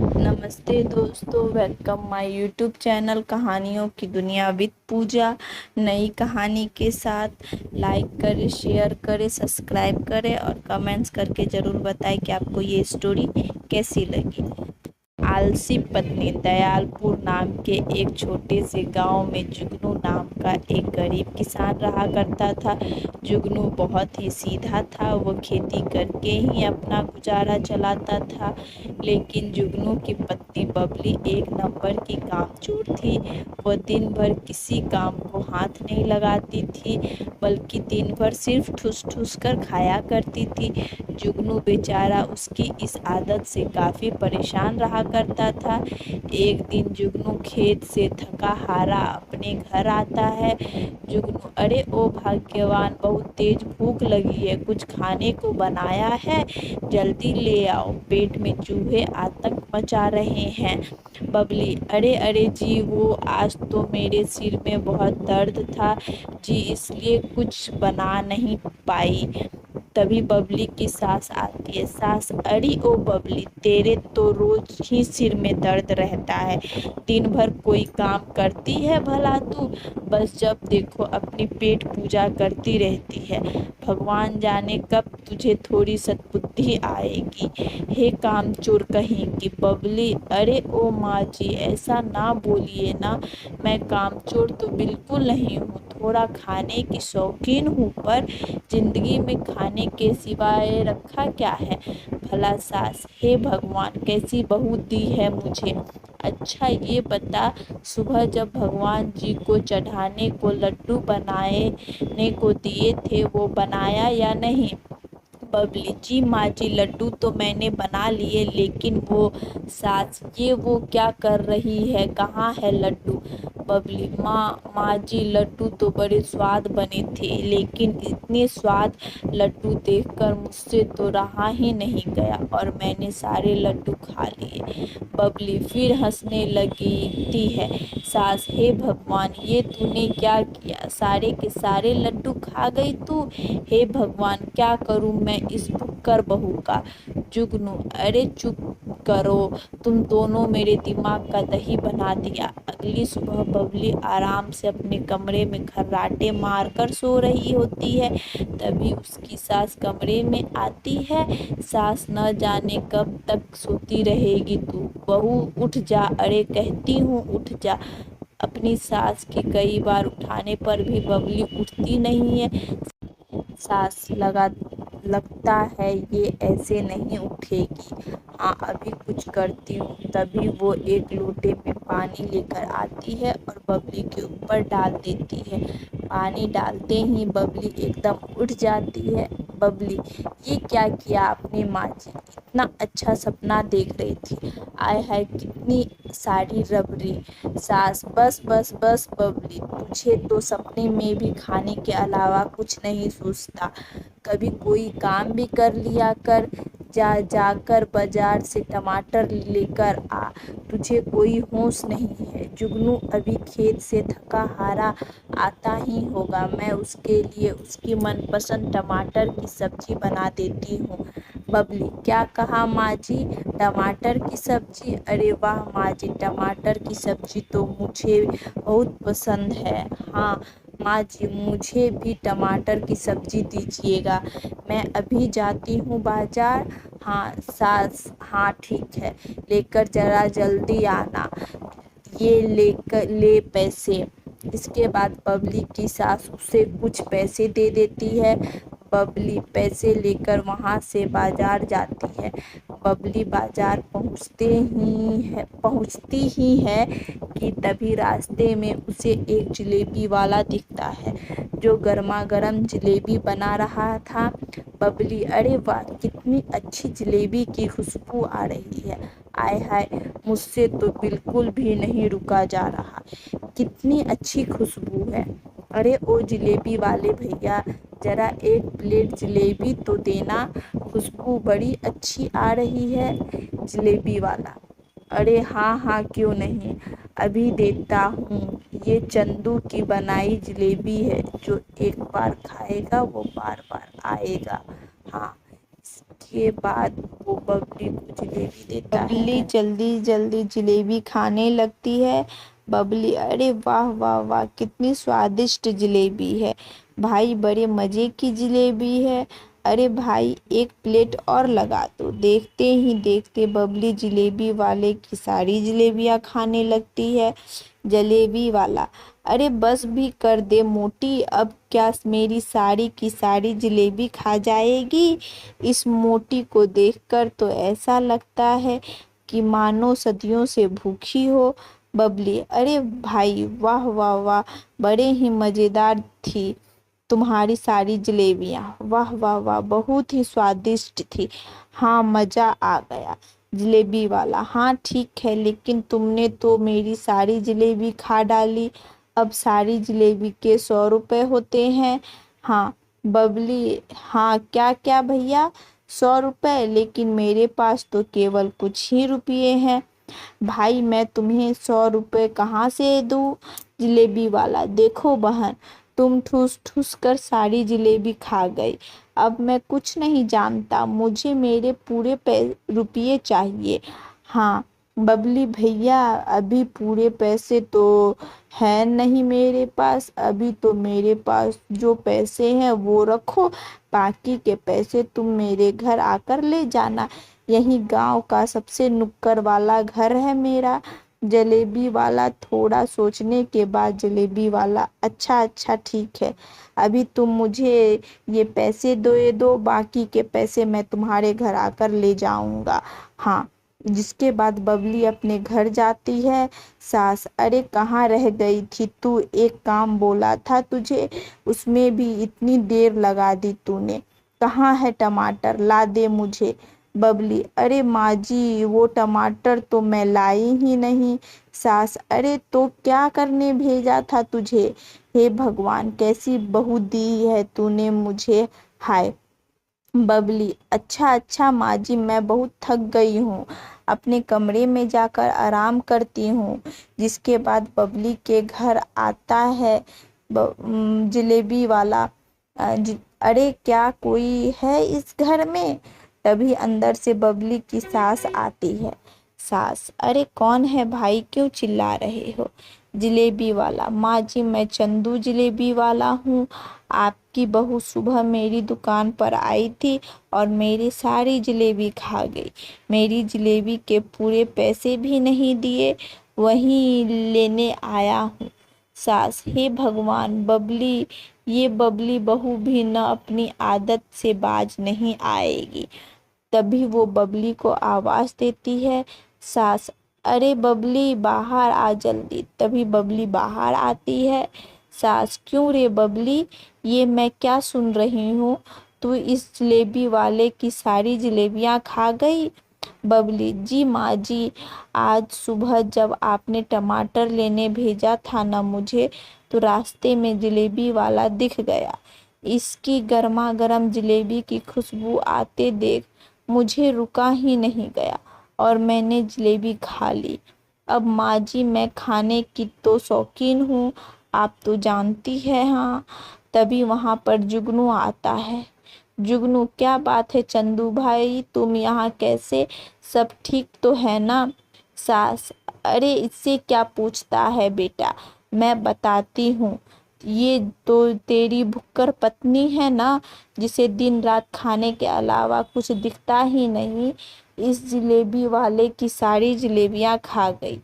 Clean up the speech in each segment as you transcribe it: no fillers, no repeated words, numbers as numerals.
नमस्ते दोस्तों, welcome my YouTube channel कहानियों की दुनिया विद पूजा। नई कहानी के साथ लाइक करें, शेयर करें, सब्सक्राइब करें और कमेंट्स करके ज़रूर बताएं कि आपको ये स्टोरी कैसी लगी। आलसी पत्नी। दयालपुर नाम के एक छोटे से गांव में जुगनू नाम का एक गरीब किसान रहा करता था। जुगनू बहुत ही सीधा था। वो खेती करके ही अपना गुजारा चलाता था। लेकिन जुगनू की पत्नी बबली एक नंबर की कामचोर थी। वह दिन भर किसी काम को हाथ नहीं लगाती थी, बल्कि दिन भर सिर्फ ठूस ठूस कर खाया करती थी। जुगनू बेचारा उसकी इस आदत से काफ़ी परेशान रहा करता था। एक दिन जुगनू खेत से थका हारा अपने घर आता है। जुगनू, अरे ओ भाग्यवान, बहुत तेज भूख लगी है, कुछ खाने को बनाया है? जल्दी ले आओ, पेट में चूहे आतंक मचा रहे हैं। बबली, अरे अरे जी, वो आज तो मेरे सिर में बहुत दर्द था जी, इसलिए कुछ बना नहीं पाई। तभी बबली की सास आती है। सास, अरे ओ बबली, तेरे तो रोज ही सिर में दर्द रहता है, दिन भर कोई काम करती है भला तू? बस जब देखो अपनी पेट पूजा करती रहती है। भगवान जाने कब तुझे थोड़ी सद्बुद्धि आएगी। हे कामचोर कहेंगी। बबली, अरे ओ माँ जी, ऐसा ना बोलिए ना, मैं कामचोर तो बिल्कुल नहीं हूँ, थोड़ा खाने की शौकीन हूँ, पर जिंदगी में खाने के सिवाय रखा क्या है भला सास? हे भगवान, कैसी बहू दी है मुझे। अच्छा ये बता, सुबह जब भगवान जी को चढ़ाने को लड्डू बनाने को दिए थे, वो बनाया या नहीं? बबली, जी माँ जी, लड्डू तो मैंने बना लिए, लेकिन वो सास, ये वो क्या कर रही है, कहाँ है लड्डू? बबली, माँ जी, लड्डू तो बड़े स्वाद बने थे, लेकिन इतने स्वाद लड्डू देखकर मुझसे तो रहा ही नहीं गया और मैंने सारे लड्डू खा लिए। बबली फिर हंसने लगती है। सास, हे भगवान, ये तूने क्या किया, सारे के सारे लड्डू खा गई तू? हे भगवान, क्या करूं मैं इस भुक्कड़ बहू का? जुगनू, अरे चुप करो, तुम दोनों मेरे दिमाग का दही बना दिया। अगली सुबह बबली आराम से अपने कमरे में खर्राटे मारकर सो रही होती है। तभी उसकी सास कमरे में आती है। सास, न जाने कब तक सोती रहेगी तू, बहू उठ जा, अरे कहती हूँ उठ जा। अपनी सास की कई बार उठाने पर भी बबली उठती नहीं है। सास, लगता है ये ऐसे नहीं उठेगी। हाँ, अभी कुछ करती हूँ। तभी वो एक लोटे में पानी लेकर आती है और बबली के ऊपर डाल देती है। पानी डालते ही बबली एकदम उठ जाती है। बबली, ये क्या किया आपने माँ जी, इतना अच्छा सपना देख रही थी, आय हाय कितनी सारी रबड़ी। सास, बस बस बस बबली, तुझे तो सपने में भी खाने के अलावा कुछ नहीं सूझता, कभी कोई काम भी कर लिया कर। जाकर बाजार से टमाटर लेकर आ, तुझे कोई होश नहीं है। जुगनू अभी खेत से थका हारा आता ही होगा, मैं उसके लिए उसकी मनपसंद टमाटर की सब्जी बना देती हूँ। बबली, क्या कहा माँ जी, टमाटर की सब्जी? अरे वाह माँ जी, टमाटर की सब्जी तो मुझे बहुत पसंद है। हाँ माँ जी, मुझे भी टमाटर की सब्जी दीजिएगा, मैं अभी जाती हूँ बाजार। हाँ सास, हाँ ठीक है, लेकर जरा जल्दी आना, ये लेकर ले पैसे। इसके बाद बबली की सास उसे कुछ पैसे दे देती है। बबली पैसे लेकर वहाँ से बाजार जाती है। बबली बाजार पहुँचती ही है कि तभी रास्ते में उसे एक जलेबी वाला दिखता है, जो गर्मा गर्म जलेबी बना रहा था। बबली, अरे वाह, कितनी अच्छी जलेबी की खुशबू आ रही है, आय हाय, मुझसे तो बिल्कुल भी नहीं रुका जा रहा, कितनी अच्छी खुशबू है। अरे ओ जलेबी वाले भैया, जरा एक प्लेट जलेबी तो देना, खुशबू बड़ी अच्छी आ रही है। जलेबी वाला, अरे हाँ हाँ क्यों नहीं, अभी देता हूँ, ये चंदू की बनाई जलेबी है, जो एक बार खाएगा वो बार बार आएगा। हाँ, के बाद वो बबली को जलेबी देता है। बबली जल्दी जल्दी जलेबी खाने लगती है। बबली, अरे वाह वाह वाह, कितनी स्वादिष्ट जलेबी है भाई, बड़े मज़े की जलेबी है। अरे भाई एक प्लेट और लगा दो। देखते ही देखते बबली जलेबी वाले की सारी जलेबियाँ खाने लगती है। जलेबी वाला, अरे बस भी कर दे मोटी, अब क्या मेरी सारी की सारी जलेबी खा जाएगी। इस मोटी को देखकर तो ऐसा लगता है कि मानो सदियों से भूखी हो। बबली, अरे भाई वाह वाह वाह, बड़े ही मज़ेदार थी तुम्हारी सारी जलेबियाँ, वाह वाह वाह, बहुत ही स्वादिष्ट थी। हाँ मज़ा आ गया। जलेबी वाला, हाँ ठीक है, लेकिन तुमने तो मेरी सारी जलेबी खा डाली। अब सारी जलेबी के 100 रुपये होते हैं। हाँ बबली, हाँ क्या क्या भैया, 100 रुपये, लेकिन मेरे पास तो केवल कुछ ही रुपये हैं। भाई मैं तुम्हें 100 रुपये कहाँ से दूँ। जलेबी वाला, देखो बहन, तुम ठूस ठूस कर सारी जलेबी खा गई। अब मैं कुछ नहीं जानता, मुझे मेरे पूरे रुपये चाहिए। हाँ बबली भैया, अभी पूरे पैसे तो हैं नहीं मेरे पास, अभी तो मेरे पास जो पैसे हैं वो रखो, बाकी के पैसे तुम मेरे घर आकर ले जाना। यही गांव का सबसे नुक्कड़ वाला घर है मेरा। जलेबी वाला थोड़ा सोचने के बाद जलेबी वाला, अच्छा अच्छा ठीक है, अभी तुम मुझे ये पैसे दे दो, बाकी के पैसे मैं तुम्हारे घर आकर ले जाऊंगा। हाँ, जिसके बाद बबली अपने घर जाती है। सास, अरे कहाँ रह गई थी तू, एक काम बोला था तुझे, उसमें भी इतनी देर लगा दी तूने। कहाँ है टमाटर, ला दे मुझे। बबली, अरे माँ जी वो टमाटर तो मैं लाई ही नहीं। सास, अरे तो क्या करने भेजा था तुझे। हे भगवान, कैसी बहू दी है तूने मुझे, हाय। बबली, अच्छा अच्छा माँ जी, मैं बहुत थक गई हूँ, अपने कमरे में जाकर आराम करती हूँ। जिसके बाद बबली के घर आता है जलेबी वाला। अरे क्या कोई है इस घर में। तभी अंदर से बबली की सास आती है। सास, अरे कौन है भाई, क्यों चिल्ला रहे हो। जलेबी वाला, माँ जी मैं चंदू जलेबी वाला हूँ। आपकी बहू सुबह मेरी दुकान पर आई थी और मेरी सारी जलेबी खा गई। मेरी जलेबी के पूरे पैसे भी नहीं दिए, वहीं लेने आया हूँ। सास, हे भगवान, बबली, ये बबली बहू भी न अपनी आदत से बाज नहीं आएगी। तभी वो बबली को आवाज़ देती है। सास, अरे बबली बाहर आ जल्दी। तभी बबली बाहर आती है। सास, क्यों रे बबली, ये मैं क्या सुन रही हूँ, तू इस जलेबी वाले की सारी जलेबियाँ खा गई। बबली, जी माँ जी, आज सुबह जब आपने टमाटर लेने भेजा था ना मुझे, तो रास्ते में जलेबी वाला दिख गया। इसकी गर्मा गर्म जलेबी की खुशबू आते देख मुझे रुका ही नहीं गया और मैंने जलेबी खा ली। अब माँ जी मैं खाने की तो शौकीन हूँ, आप तो जानती है। हाँ, तभी वहाँ पर जुगनू आता है। जुगनू, क्या बात है चंदू भाई, तुम यहाँ कैसे, सब ठीक तो है ना। सास, अरे इससे क्या पूछता है बेटा, मैं बताती हूँ। ये तो तेरी भुक्कड़ पत्नी है ना, जिसे दिन रात खाने के अलावा कुछ दिखता ही नहीं, इस जलेबी वाले की सारी जलेबियाँ खा गई।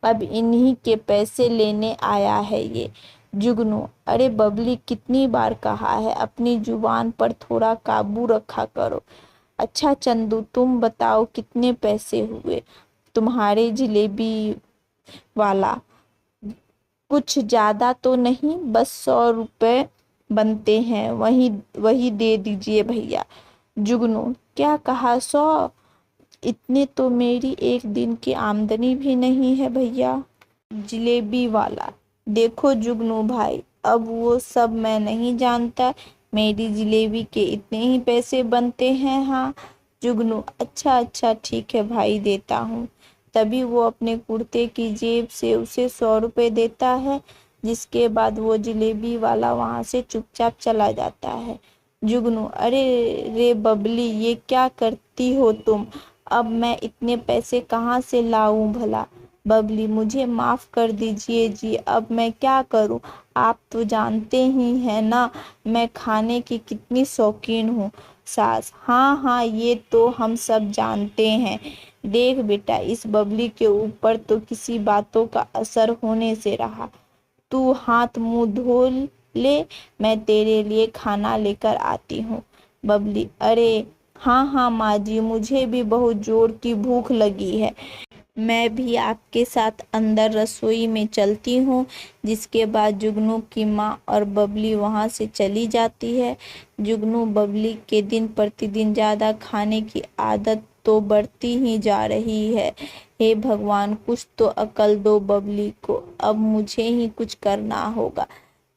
अब इन्हीं के पैसे लेने आया है ये। जुगनू, अरे बबली, कितनी बार कहा है अपनी जुबान पर थोड़ा काबू रखा करो। अच्छा चंदू, तुम बताओ कितने पैसे हुए तुम्हारे जलेबी वाला। कुछ ज़्यादा तो नहीं, बस 100 रुपये बनते हैं, वही वही दे दीजिए भैया। जुगनू, क्या कहा, 100, इतने तो मेरी एक दिन की आमदनी भी नहीं है भैया। जलेबी वाला, देखो जुगनू भाई, अब वो सब मैं नहीं जानता, मेरी जलेबी के इतने ही पैसे बनते हैं। हाँ। जुगनू, अच्छा अच्छा ठीक है भाई, देता हूँ। तभी वो अपने कुर्ते की जेब से उसे 100 रुपये देता है। जिसके बाद वो जलेबी वाला वहाँ से चुपचाप चला जाता है। जुगनू अरे रे बबली, ये क्या करती हो तुम? अब मैं इतने पैसे कहाँ से लाऊं भला? बबली मुझे माफ कर दीजिए जी, अब मैं क्या करूं? आप तो जानते ही हैं ना मैं खाने की कितनी शौकीन हूँ। सास हाँ हाँ, ये तो हम सब जानते हैं। देख बेटा, इस बबली के ऊपर तो किसी बातों का असर होने से रहा। तू हाथ मुंह धो ले, मैं तेरे लिए खाना लेकर आती हूँ। बबली अरे हाँ हाँ माँ जी, मुझे भी बहुत जोर की भूख लगी है। मैं भी आपके साथ अंदर रसोई में चलती हूँ। जिसके बाद जुगनू की माँ और बबली वहाँ से चली जाती है। जुगनू बबली के दिन प्रतिदिन ज़्यादा खाने की आदत तो बढ़ती ही जा रही है। हे भगवान, कुछ तो अकल दो बबली को, अब मुझे ही कुछ करना होगा।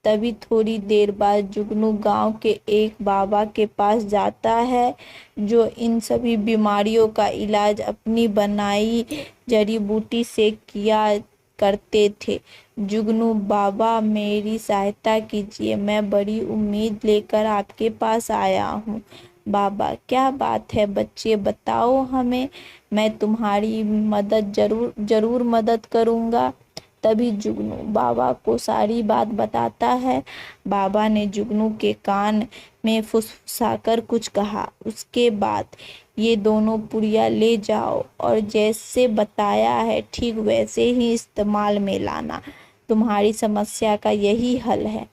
तभी थोड़ी देर बाद जुगनू गांव के एक बाबा के पास जाता है, जो इन सभी बीमारियों का इलाज अपनी बनाई जड़ी बूटी से किया करते थे। जुगनू बाबा, मेरी सहायता कीजिए, मैं बड़ी उम्मीद लेकर आपके पास आया हूँ। बाबा क्या बात है बच्चे, बताओ हमें, मैं तुम्हारी मदद जरूर जरूर मदद करूँगा। तभी जुगनू बाबा को सारी बात बताता है। बाबा ने जुगनू के कान में फुसफुसाकर कुछ कहा। उसके बाद ये दोनों पुड़िया ले जाओ और जैसे बताया है ठीक वैसे ही इस्तेमाल में लाना। तुम्हारी समस्या का यही हल है।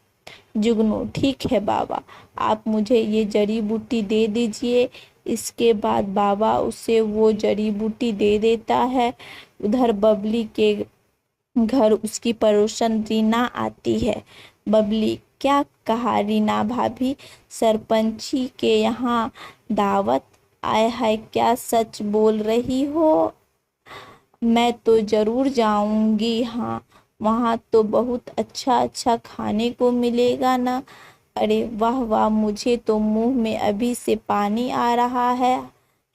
जुगनू ठीक है बाबा, आप मुझे ये जड़ी बूटी दे दीजिए। इसके बाद बाबा उसे वो जड़ी बूटी दे देता है। उधर बबली के घर उसकी पड़ोसन रीना आती है। बबली क्या कहा रीना भाभी, सरपंची के यहाँ दावत? आय हाय, क्या सच बोल रही हो? मैं तो जरूर जाऊंगी। हाँ, वहाँ तो बहुत अच्छा अच्छा खाने को मिलेगा ना। अरे वाह वाह, मुझे तो मुंह में अभी से पानी आ रहा है।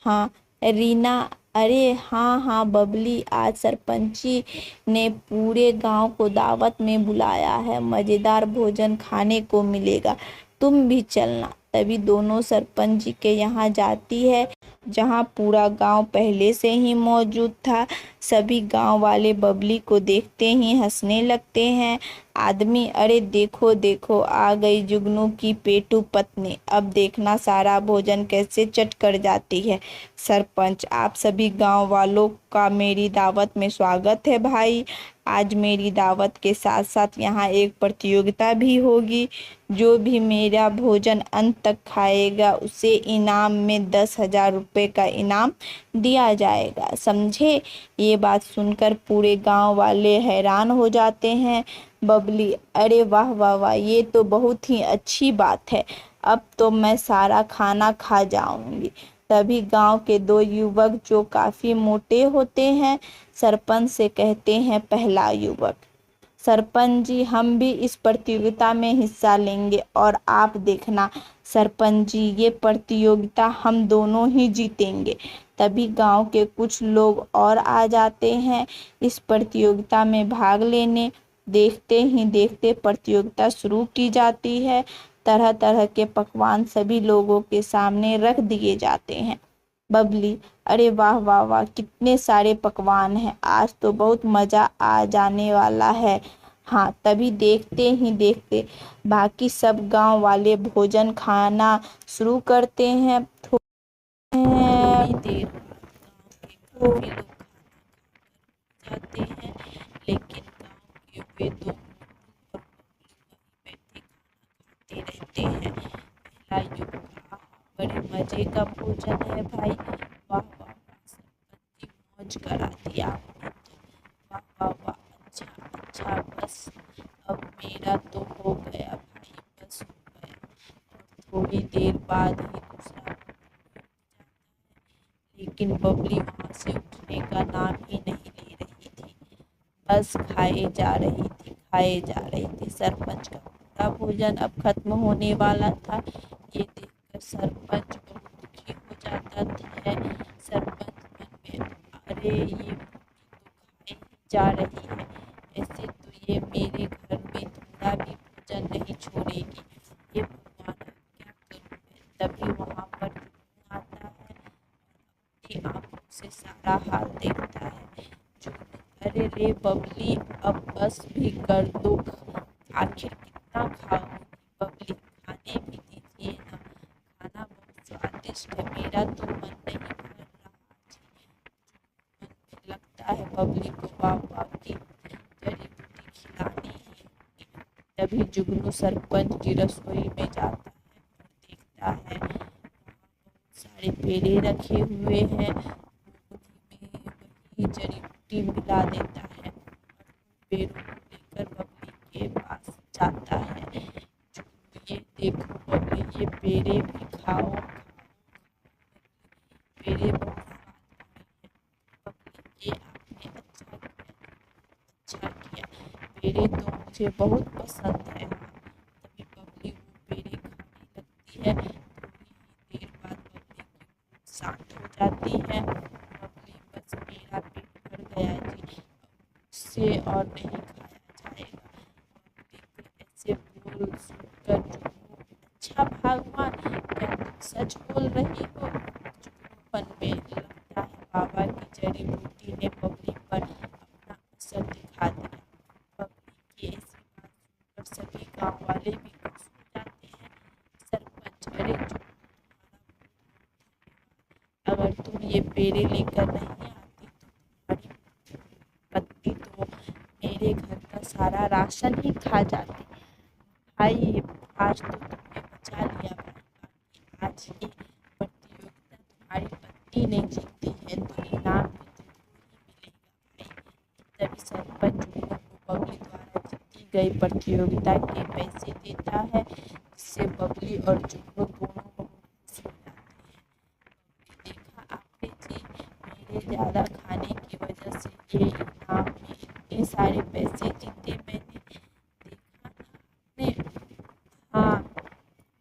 हाँ रीना, अरे हाँ हाँ बबली, आज सरपंची ने पूरे गांव को दावत में बुलाया है, मज़ेदार भोजन खाने को मिलेगा, तुम भी चलना। तभी दोनों सरपंच जी के यहाँ जाती है, जहाँ पूरा गांव पहले से ही मौजूद था। सभी गांव वाले बबली को देखते ही हंसने लगते हैं। आदमी अरे देखो देखो, आ गई जुगनू की पेटू पत्नी, अब देखना सारा भोजन कैसे चट कर जाती है। सरपंच, आप सभी गांव वालों का मेरी दावत में स्वागत है भाई। आज मेरी दावत के साथ साथ यहाँ एक प्रतियोगिता भी होगी। जो भी मेरा भोजन अंत तक खाएगा उसे इनाम में 10,000 रुपये का इनाम दिया जाएगा, समझे? ये बात सुनकर पूरे गांव वाले हैरान हो जाते हैं। बबली अरे वाह वाह वाह, ये तो बहुत ही अच्छी बात है, अब तो मैं सारा खाना खा जाऊंगी। तभी गांव के दो युवक जो काफी मोटे होते हैं सरपंच से कहते हैं। पहला युवक, सरपंच जी हम भी इस प्रतियोगिता में हिस्सा लेंगे और आप देखना सरपंच जी, ये प्रतियोगिता हम दोनों ही जीतेंगे। तभी गांव के कुछ लोग और आ जाते हैं इस प्रतियोगिता में भाग लेने। देखते ही देखते प्रतियोगिता शुरू की जाती है। तरह तरह के पकवान सभी लोगों के सामने रख दिए जाते हैं। बबली अरे वाह वाह वाह, कितने सारे पकवान हैं, आज तो बहुत मज़ा आ जाने वाला है। हाँ, तभी देखते ही देखते बाकी सब गांव वाले भोजन खाना शुरू करते हैं। थोड़ी देर गांव के काफी लोग जाते हैं, लेकिन गांव के वे दो मोटू और बबली वहीं बैठे खाना खाते रहते हैं। पहला युग, आहा, बड़े मजे का भोजन है भाई, वाह वाह वाह, सरपंच जी मौज करा दिया आपने तो, वाह वाह वाह, अच्छा अच्छा, बस अब मेरा तो हो गया भाई, बस हो गया। और थोड़ी देर बाद ही दूसरा युग जाता है, लेकिन बबली वहां से उठने का नाम ही नहीं ले रही थी, बस खाए जा रही थी खाए जा रही थी। सरपंच का पूरा भोजन अब खत्म होने वाला था। ये देखकर सरपंच बहुत दुखी हो जाता है। सरपंच मन में, अरे ये मुर्गी तो खाए ही जा रही है, ऐसे तो ये मेरे घर में थोड़ा भी भोजन नहीं छोड़ेगी। ये भगवान, अब क्या करूं अरे रे बबली, अब बस भी कर दो, आखिर कितना खाओगी बबली, खाने भी दीजिए ना, खाना बहुत स्वादिष्ट है, मेरा तो मन नहीं भर रहा जी। लगता है बबली को बाबा की जड़ी बूटी खिलानी है। तभी जुगनू सरपंच की रसोई में जाता है और देखता है वहाँ बहुत सारे पेड़े रखे हुए हैं। वो में वही जड़ी बूटी मिला देता है और पेड़ों को लेकर बबली के पास जाता है। जुगनू, ये देखो बबली, ये पेड़े भी खाओ, पेड़े बहुत स्वाद वाले हैं। बबली, ये आपने अच्छा किया, पेड़े तो मुझे बहुत पसंद है। तभी बबली वो पेड़े खाने लगती है। थोड़ी ही देर बाद बबली की भूख शांत हो जाती है। बबली, बस मेरा पेट भर गया जी, अब मुझसे और नहीं खाया जाएगा। बबली के ऐसे बोल सुनकर जुगनू, अच्छा भगवान, क्या तुम सच बोल रही हो? जुगनूपन में लगता है बाबा की जड़ी बूटी ने बबली पर अपना असर दिखा दिया। बबली की ऐसी बात सुनकर सभी गांव वाले भी खुश हो जाते हैं। सरपंच, अरे जुगनू, तुम्हारा बहुत बहुत धन्यवाद, अगर तुम ये पेड़े लेकर नहीं आती तो तुम्हारी पत्नी तो मेरे घर का सारा राशन ही खा जाती। भाई, आज तो तुमने बचा लिया भाई, बाकी आज ये प्रतियोगिता तुम्हारी पत्नी ने जीती है तो इनाम भी तुमको ही मिलेगा भाई। तभी सरपंच जुगनू को बबली द्वारा जीती गई प्रतियोगिता के पैसे देता है, जिससे बबली और जुगनू दोनों बहुत खुश हो जाते हैं। बबली, देखा आपने जी, मेरे ज़्यादा खाने की वजह से ये इनाम में इतने सारे पैसे जीते मैंने, देखा ना आपने? हाँ,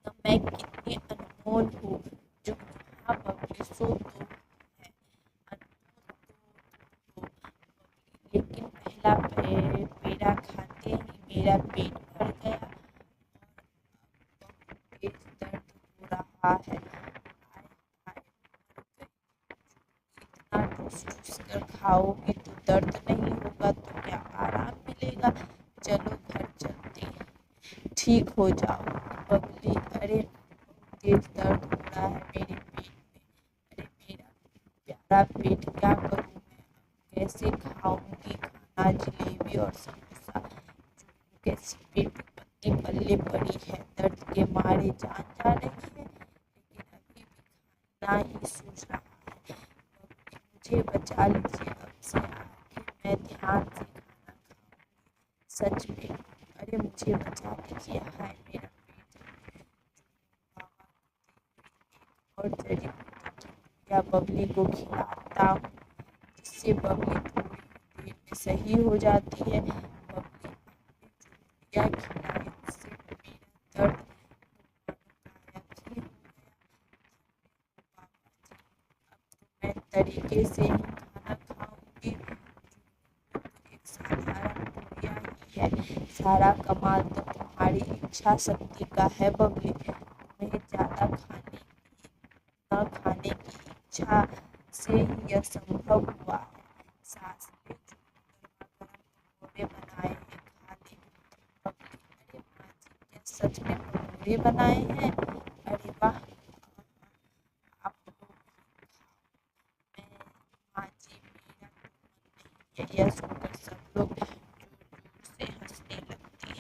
तो मैं कितनी अनमोल हूँ। जुगनू, हाँ बबली, सो तो है, अनमोल तो बबली, लेकिन पहला पेड़ा खाते ही मेरा पेट भर गया और अब बहुत तेज दर्द हो रहा है। हाय हाय, मर गई। इतना ठूस ठूस कर खाओगी तो दर्द नहीं होगा तो क्या आराम मिलेगा? चलो घर चलते हैं, ठीक हो जाओगी बबली। अरे बहुत तेज दर्द हो रहा है मेरे पेट में, अरे मेरा प्यारा पेट, क्या करूँ मैं अब, कैसे खाऊंगी खाना, जलेबी और समोसा? जुगनू कैसी पेट पत्नी पल्ले पड़ी है, दर्द के मारे जान जा रही है, लेकिन अभी भी खाना ही सूझ रहा है। बबली, मुझे बचा लीजिए, अब से आगे मैं ध्यान से खाना खाऊंगी, सच में, अरे मुझे बचा लीजिए, हाय मेरा पेट। बाबा, और जड़ी बूटी की या बबली को खिलाता हूँ, जिससे बबली थोड़ी ही देर में सही हो जाती है। बबली, आपने जो बुटियाँ खिलाई उससे मेरा दर्द तो मानो गायब ही हो गया। धन्य हो बाबा जी, अब तो मैं तरीके से ही खाना खाऊंगी। जुगनू, तो एक साधारण बुटिया ही है, सारा कमाल तो तुम्हारी इच्छा शक्ति का है बबली। तुम्हें ज़्यादा न खाने की इच्छा से ही यह संभव हुआ है। सास ने जुगनू गर्मा गर्म पकौड़े बनाए हैं, खा ले। बबली, अरे माँ जी, क्या सच में पकौड़े बनाए हैं? अरे वाह, आप लोग भी खाओ। मैं, माँ जी, मेरा तो मन नहीं है। यह सुनकर सब लोग